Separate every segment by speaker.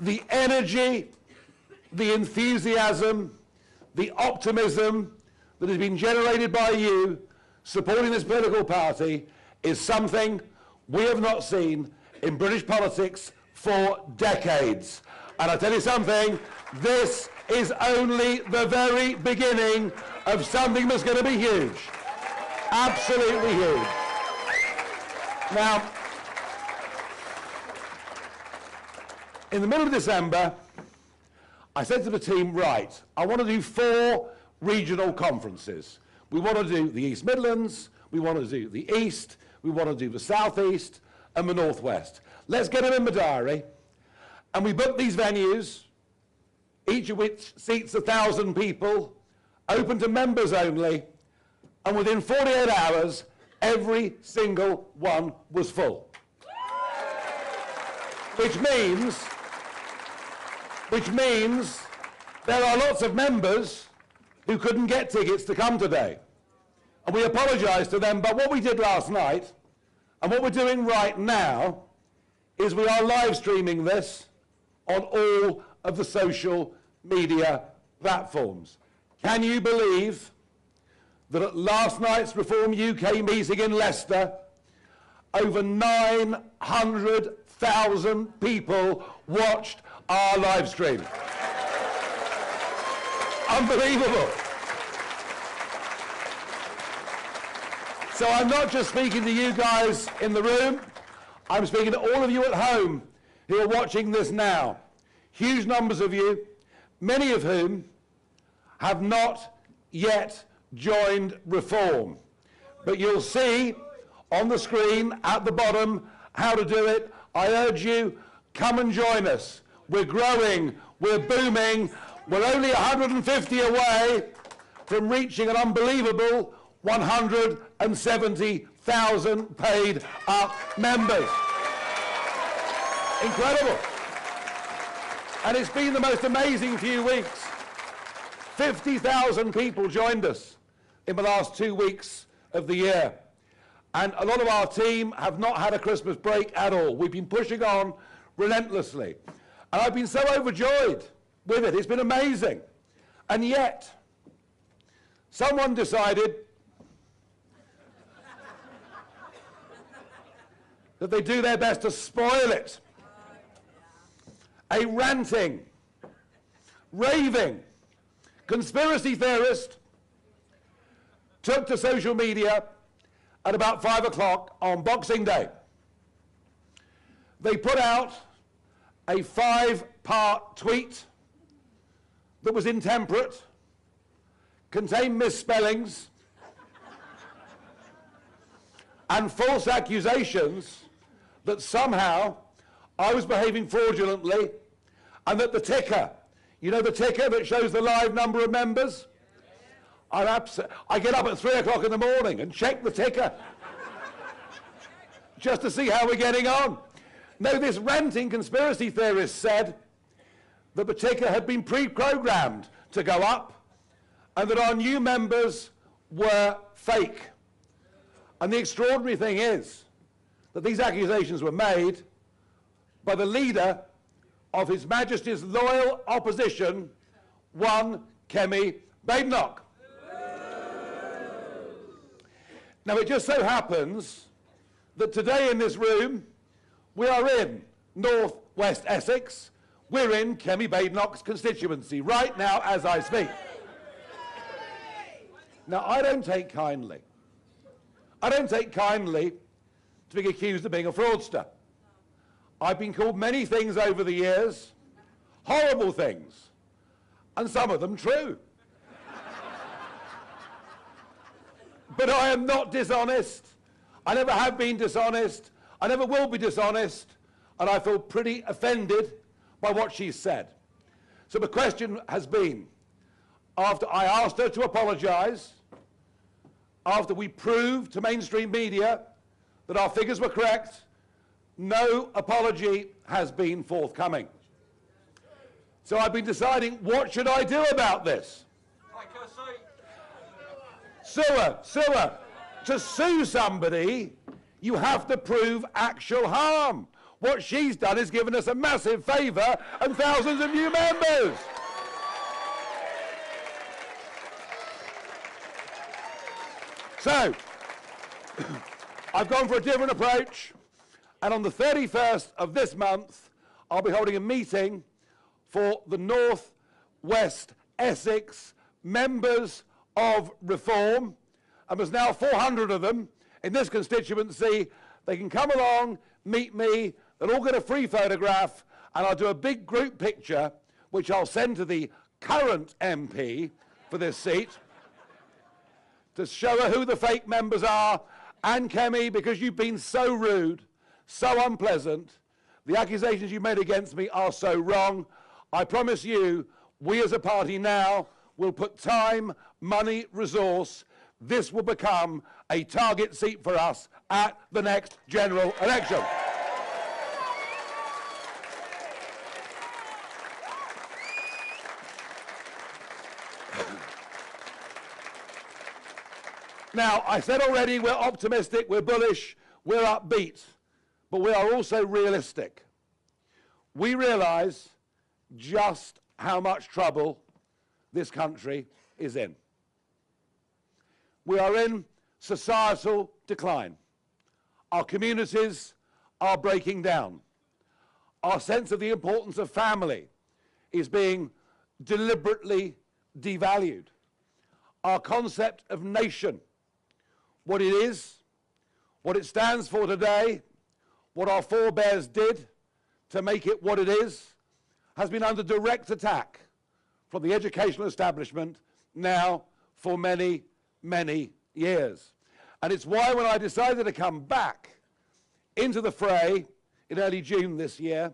Speaker 1: the energy, the enthusiasm, the optimism that has been generated by you supporting this political party is something we have not seen in British politics for decades. And I tell you something, this is only the very beginning of something that's going to be huge. Absolutely huge. Now, in the middle of December, I said to the team, right, I want to do 4 regional conferences. We want to do the East Midlands, we want to do the East, we want to do the South East and the North West. Let's get them in the diary. And we booked these venues, each of which seats 1,000 people, open to members only, and within 48 hours, every single one was full. Which means there are lots of members who couldn't get tickets to come today. And we apologise to them, but what we did last night, and what we're doing right now, is we are live streaming this on all of the social media platforms. Can you believe that at last night's Reform UK meeting in Leicester, over 900,000 people watched our live stream? Unbelievable. So I'm not just speaking to you guys in the room, I'm speaking to all of you at home who are watching this now. Huge numbers of you, many of whom have not yet joined Reform. But you'll see on the screen at the bottom how to do it. I urge you, come and join us. We're growing, we're booming, we're only 150 away from reaching an unbelievable 170,000 paid up members. Incredible. And it's been the most amazing few weeks. 50,000 people joined us in the last 2 weeks of the year. And a lot of our team have not had a Christmas break at all. We've been pushing on relentlessly. And I've been so overjoyed with it. It's been amazing. And yet, someone decided that they do their best to spoil it. A ranting, raving conspiracy theorist took to social media at about 5 o'clock on Boxing Day. They put out a 5-part tweet that was intemperate, contained misspellings, and false accusations that somehow I was behaving fraudulently and that the ticker, you know the ticker that shows the live number of members? I get up at 3 o'clock in the morning and check the ticker just to see how we're getting on. No, this ranting conspiracy theorist said that the ticker had been pre-programmed to go up and that our new members were fake. And the extraordinary thing is that these accusations were made by the leader of His Majesty's loyal opposition, one Kemi Badenoch. Now it just so happens that today in this room we are in North West Essex. We're in Kemi Badenoch's constituency right now as I speak. Now I don't take kindly to being accused of being a fraudster. I've been called many things over the years, horrible things, and some of them true. But I am not dishonest. I never have been dishonest. I never will be dishonest. And I feel pretty offended by what she said. So the question has been, after I asked her to apologise, after we proved to mainstream media that our figures were correct, no apology has been forthcoming. So I've been deciding, what should I do about this? Sewer. To sue somebody, you have to prove actual harm. What she's done is given us a massive favour and thousands of new members. So, I've gone for a different approach, and on the 31st of this month, I'll be holding a meeting for the North West Essex members of Reform, and there's now 400 of them in this constituency. They can come along, meet me, they'll all get a free photograph, and I'll do a big group picture, which I'll send to the current MP for this seat, to show her who the fake members are. And Kemi, because you've been so rude, so unpleasant, the accusations you made against me are so wrong, I promise you, we as a party now will put time, money, resource. This will become a target seat for us at the next general election. Now, I said already, we're optimistic, we're bullish, we're upbeat, but we are also realistic. We realise just how much trouble this country is in. We are in societal decline. Our communities are breaking down. Our sense of the importance of family is being deliberately devalued. Our concept of nation, what it is, what it stands for today, what our forebears did to make it what it is, has been under direct attack from the educational establishment now for many, many years. And it's why when I decided to come back into the fray in early June this year,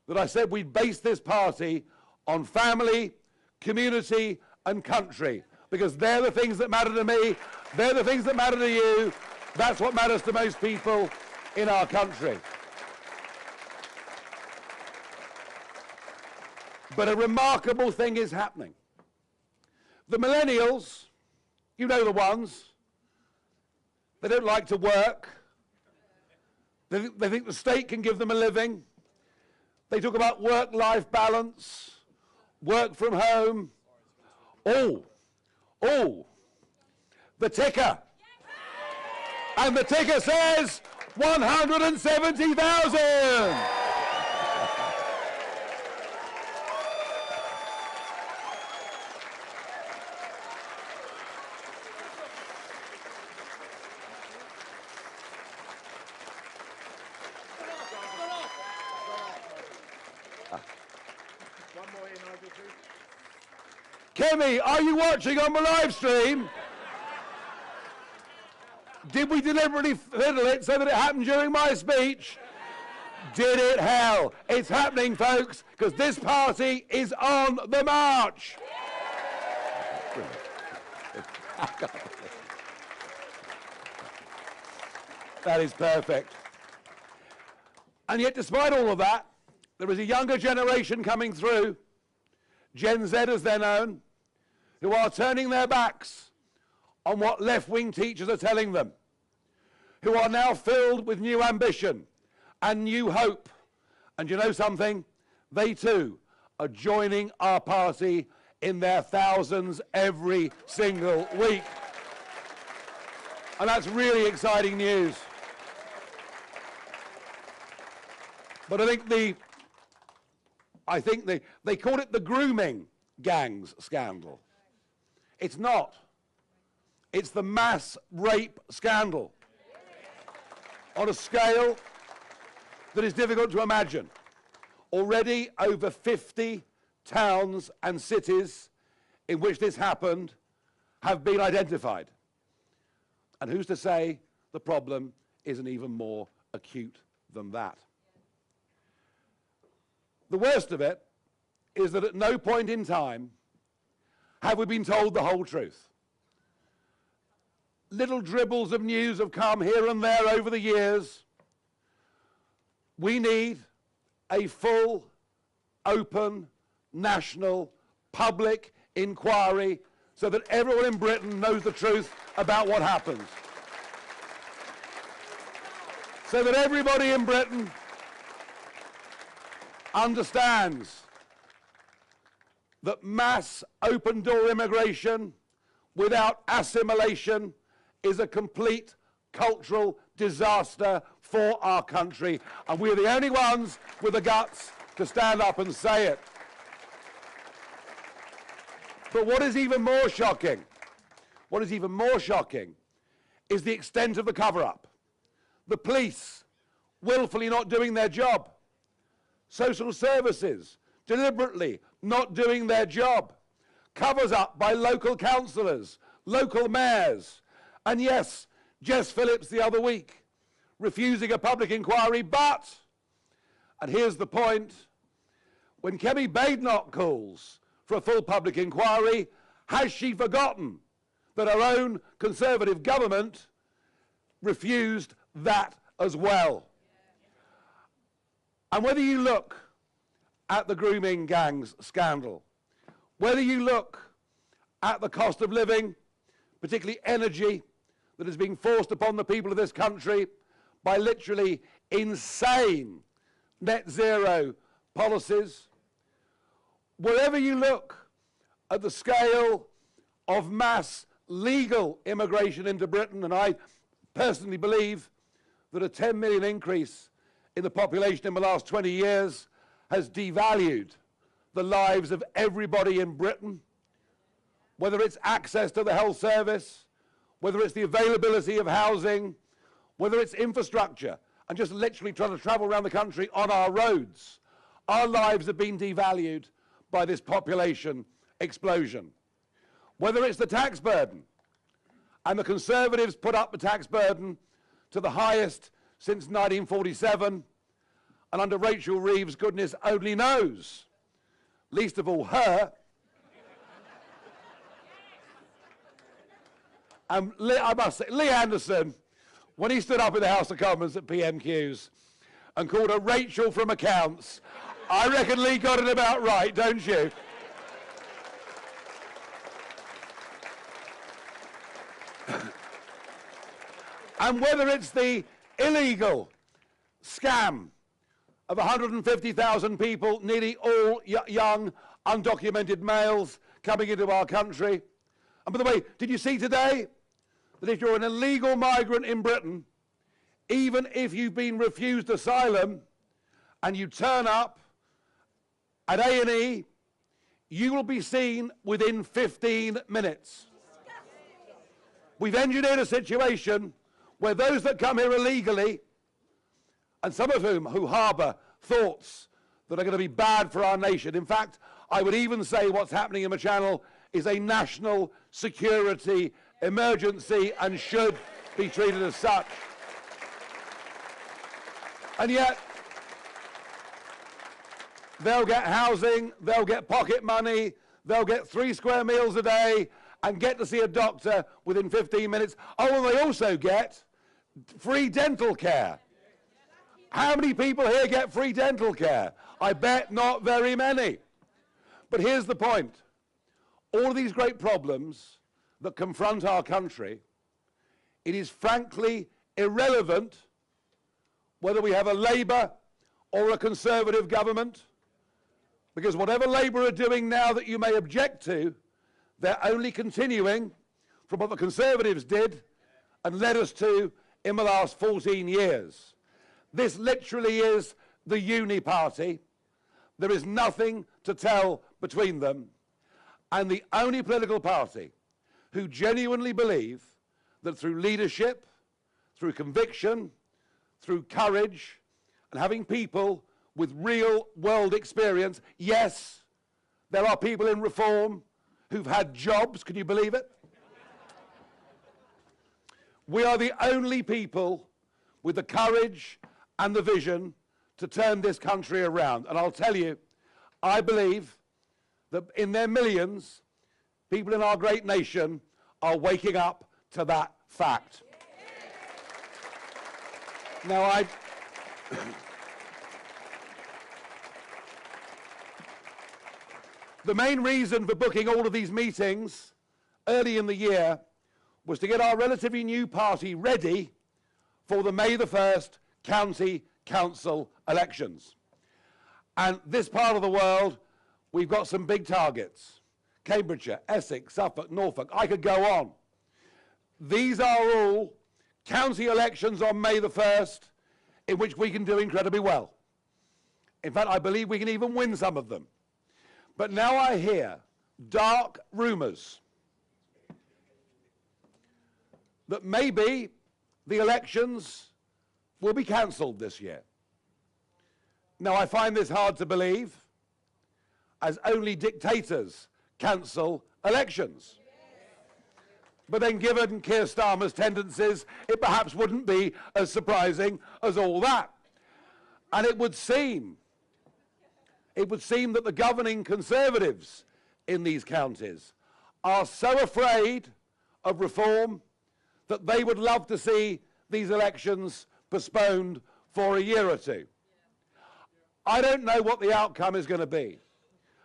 Speaker 1: that I said we'd base this party on family, community, and country, because they're the things that matter to me, they're the things that matter to you, that's what matters to most people in our country. But a remarkable thing is happening. The millennials, you know the ones, they don't like to work. They think the state can give them a living. They talk about work-life balance, work from home. Oh, the ticker. And the ticker says 170,000. Kemi, are you watching on the live stream? Did we deliberately fiddle it so that it happened during my speech? Did it, hell? It's happening, folks, because this party is on the march. That is perfect. And yet, despite all of that, there is a younger generation coming through, Gen Z as they're known, who are turning their backs on what left-wing teachers are telling them, who are now filled with new ambition and new hope. And you know something? They too are joining our party in their thousands every single week. And that's really exciting news. But I think they called it the grooming gangs scandal. It's not. It's the mass rape scandal on a scale that is difficult to imagine. Already over 50 towns and cities in which this happened have been identified. And who's to say the problem isn't even more acute than that? The worst of it is that at no point in time have we been told the whole truth. Little dribbles of news have come here and there over the years. We need a full, open, national, public inquiry so that everyone in Britain knows the truth about what happens. So that everybody in Britain understands that mass open-door immigration without assimilation is a complete cultural disaster for our country, and we're the only ones with the guts to stand up and say it. But what is even more shocking, is the extent of the cover-up. The police willfully not doing their job. Social services deliberately not doing their job. Covers up by local councillors, local mayors. And yes, Jess Phillips the other week, refusing a public inquiry, but, and here's the point, when Kemi Badenoch calls for a full public inquiry, has she forgotten that her own Conservative government refused that as well? And whether you look at the grooming gangs scandal, whether you look at the cost of living, particularly energy, that is being forced upon the people of this country by literally insane net zero policies, wherever you look at the scale of mass legal immigration into Britain, and I personally believe that a 10 million increase in the population in the last 20 years has devalued the lives of everybody in Britain, whether it's access to the health service, whether it's the availability of housing, whether it's infrastructure, and just literally trying to travel around the country on our roads. Our lives have been devalued by this population explosion. Whether it's the tax burden, and the Conservatives put up the tax burden to the highest since 1947, and under Rachel Reeves, goodness only knows, least of all her. And I must say, Lee Anderson, when he stood up in the House of Commons at PMQs and called her Rachel from accounts, I reckon Lee got it about right, don't you? And whether it's the illegal scam of 150,000 people, nearly all young, undocumented males coming into our country. And by the way, did you see today that if you're an illegal migrant in Britain, even if you've been refused asylum and you turn up at A&E, you will be seen within 15 minutes. We've engineered a situation where those that come here illegally, and some of whom who harbour thoughts that are going to be bad for our nation. In fact, I would even say what's happening in the Channel is a national security emergency and should be treated as such. And yet, they'll get housing, they'll get pocket money, they'll get 3 square meals a day and get to see a doctor within 15 minutes. Oh, and they also get free dental care. How many people here get free dental care? I bet not very many. But here's the point. All of these great problems that confront our country, it is frankly irrelevant whether we have a Labour or a Conservative government, because whatever Labour are doing now that you may object to, they're only continuing from what the Conservatives did and led us to in the last 14 years. This literally is the uni party. There is nothing to tell between them. And the only political party who genuinely believe that through leadership, through conviction, through courage, and having people with real world experience, yes, there are people in reform who've had jobs, can you believe it? We are the only people with the courage and the vision to turn this country around. And I'll tell you, I believe that in their millions, people in our great nation are waking up to that fact. Now, the main reason for booking all of these meetings early in the year was to get our relatively new party ready for the May the 1st county council elections. And this part of the world, we've got some big targets. Cambridgeshire, Essex, Suffolk, Norfolk, I could go on. These are all county elections on May the 1st, in which we can do incredibly well. In fact, I believe we can even win some of them. But now I hear dark rumours that maybe the elections will be cancelled this year. Now, I find this hard to believe, as only dictators cancel elections. But then, given Keir Starmer's tendencies, it perhaps wouldn't be as surprising as all that. And it would seem that the governing Conservatives in these counties are so afraid of reform that they would love to see these elections postponed for a year or two. I don't know what the outcome is going to be.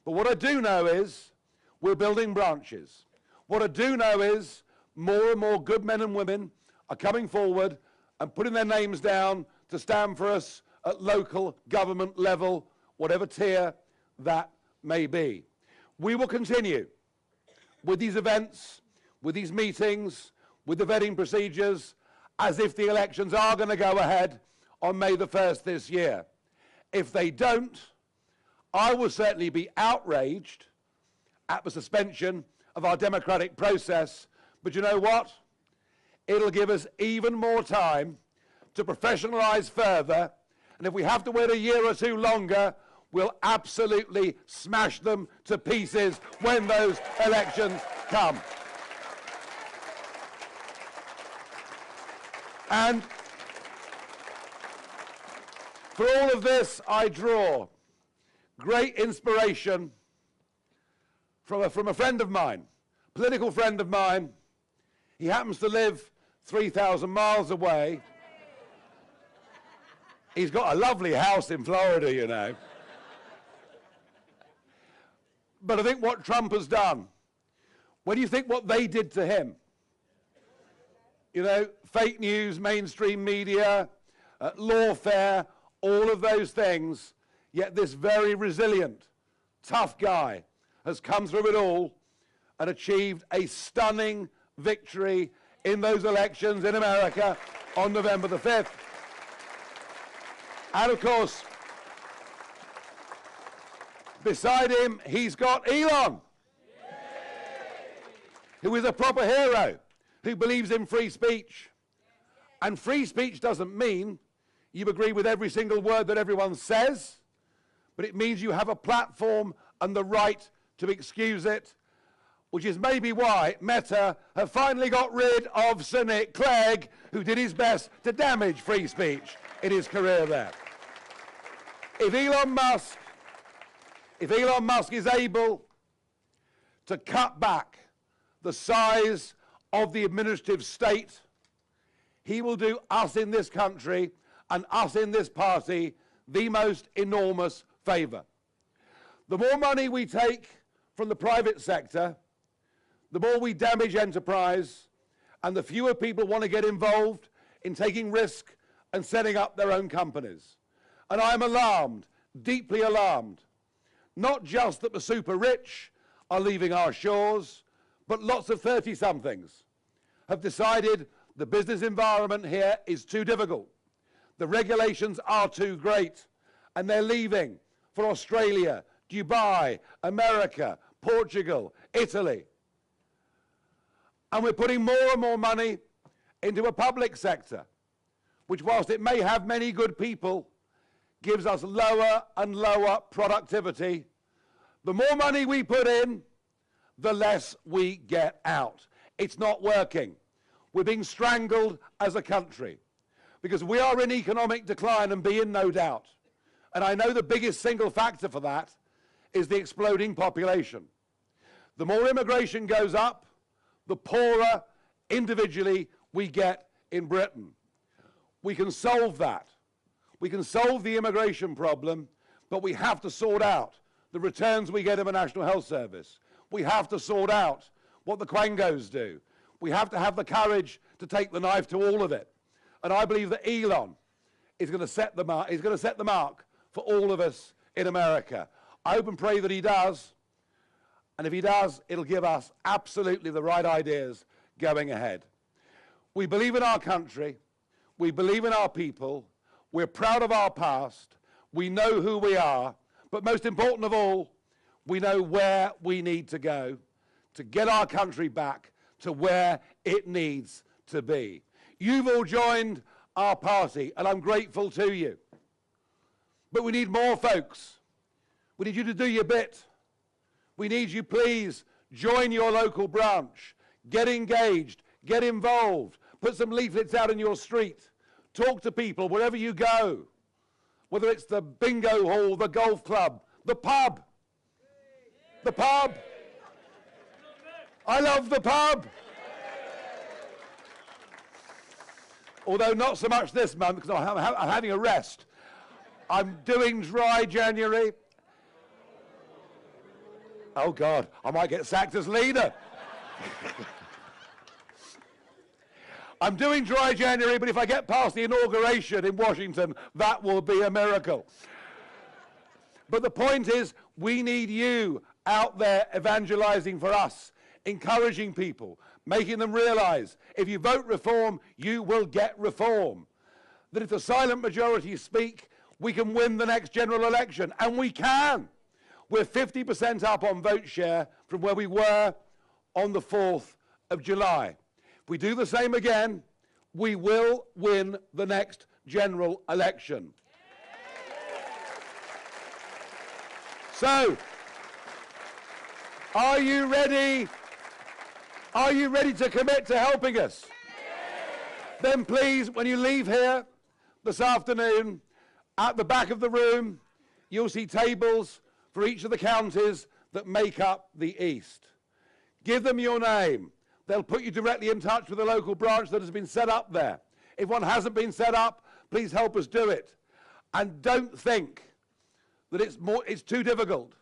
Speaker 1: But what I do know is we're building branches. What I do know is more and more good men and women are coming forward and putting their names down to stand for us at local government level, whatever tier that may be. We will continue with these events, with these meetings, with the vetting procedures, as if the elections are going to go ahead on May the 1st this year. If they don't, I will certainly be outraged at the suspension of our democratic process. But you know what? It'll give us even more time to professionalise further. And if we have to wait a year or two longer, we'll absolutely smash them to pieces when those elections come. And for all of this, I draw great inspiration from a friend of mine, political friend of mine. He happens to live 3,000 miles away. He's got a lovely house in Florida, you know. But I think what Trump has done, when you think what they did to him, you know, fake news, mainstream media, lawfare, all of those things, yet this very resilient, tough guy has come through it all and achieved a stunning victory in those elections in America on November the 5th. And of course, beside him, he's got Elon, who is a proper hero, who believes in free speech. And free speech doesn't mean you agree with every single word that everyone says, but it means you have a platform and the right to excuse it, which is maybe why Meta have finally got rid of Sir Nick Clegg, who did his best to damage free speech in his career there. If Elon Musk is able to cut back the size of the administrative state, he will do us in this country and us in this party the most enormous favour. The more money we take from the private sector, the more we damage enterprise, and the fewer people want to get involved in taking risk and setting up their own companies. And I'm alarmed, deeply alarmed, not just that the super rich are leaving our shores, but lots of 30-somethings have decided the business environment here is too difficult. The regulations are too great, and they're leaving for Australia, Dubai, America, Portugal, Italy. And we're putting more and more money into a public sector, which, whilst it may have many good people, gives us lower and lower productivity. The more money we put in, the less we get out. It's not working. We're being strangled as a country because we are in economic decline, and be in no doubt. And I know the biggest single factor for that is the exploding population. The more immigration goes up, the poorer individually we get in Britain. We can solve that. We can solve the immigration problem, but we have to sort out the returns we get in the National Health Service. We have to sort out what the Quangos do. We have to have the courage to take the knife to all of it. And I believe that Elon is going to set the mark. He's going to set the mark for all of us in America. I hope and pray that he does. And if he does, it'll give us absolutely the right ideas going ahead. We believe in our country. We believe in our people. We're proud of our past. We know who we are. But most important of all, we know where we need to go to get our country back to where it needs to be. You've all joined our party, and I'm grateful to you. But we need more, folks. We need you to do your bit. We need you, please, join your local branch. Get engaged. Get involved. Put some leaflets out in your street. Talk to people wherever you go. Whether it's the bingo hall, the golf club, the pub. The pub. I love the pub. Although not so much this month, because I'm having a rest. I'm doing dry January. Oh, God, I might get sacked as leader. I'm doing dry January, but if I get past the inauguration in Washington, that will be a miracle. But the point is, we need you out there evangelizing for us, encouraging people, making them realize if you vote reform, you will get reform. That if the silent majority speak, we can win the next general election, and we can. We're 50% up on vote share from where we were on the 4th of July. If we do the same again, we will win the next general election. So, are you ready? Are you ready to commit to helping us? Then please, when you leave here this afternoon, at the back of the room, you'll see tables for each of the counties that make up the East. Give them your name. They'll put you directly in touch with the local branch that has been set up there. If one hasn't been set up, please help us do it. And don't think that it's too difficult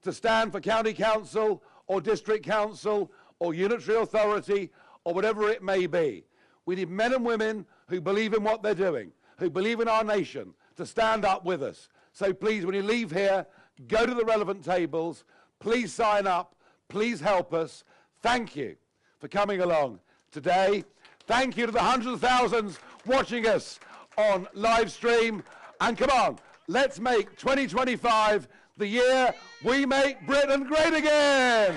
Speaker 1: to stand for county council or district council or unitary authority or whatever it may be. We need men and women who believe in what they're doing, who believe in our nation, to stand up with us. So please, when you leave here, go to the relevant tables. Please sign up. Please help us. Thank you for coming along today. Thank you to the hundreds of thousands watching us on live stream. And come on, let's make 2025 the year we make Britain great again.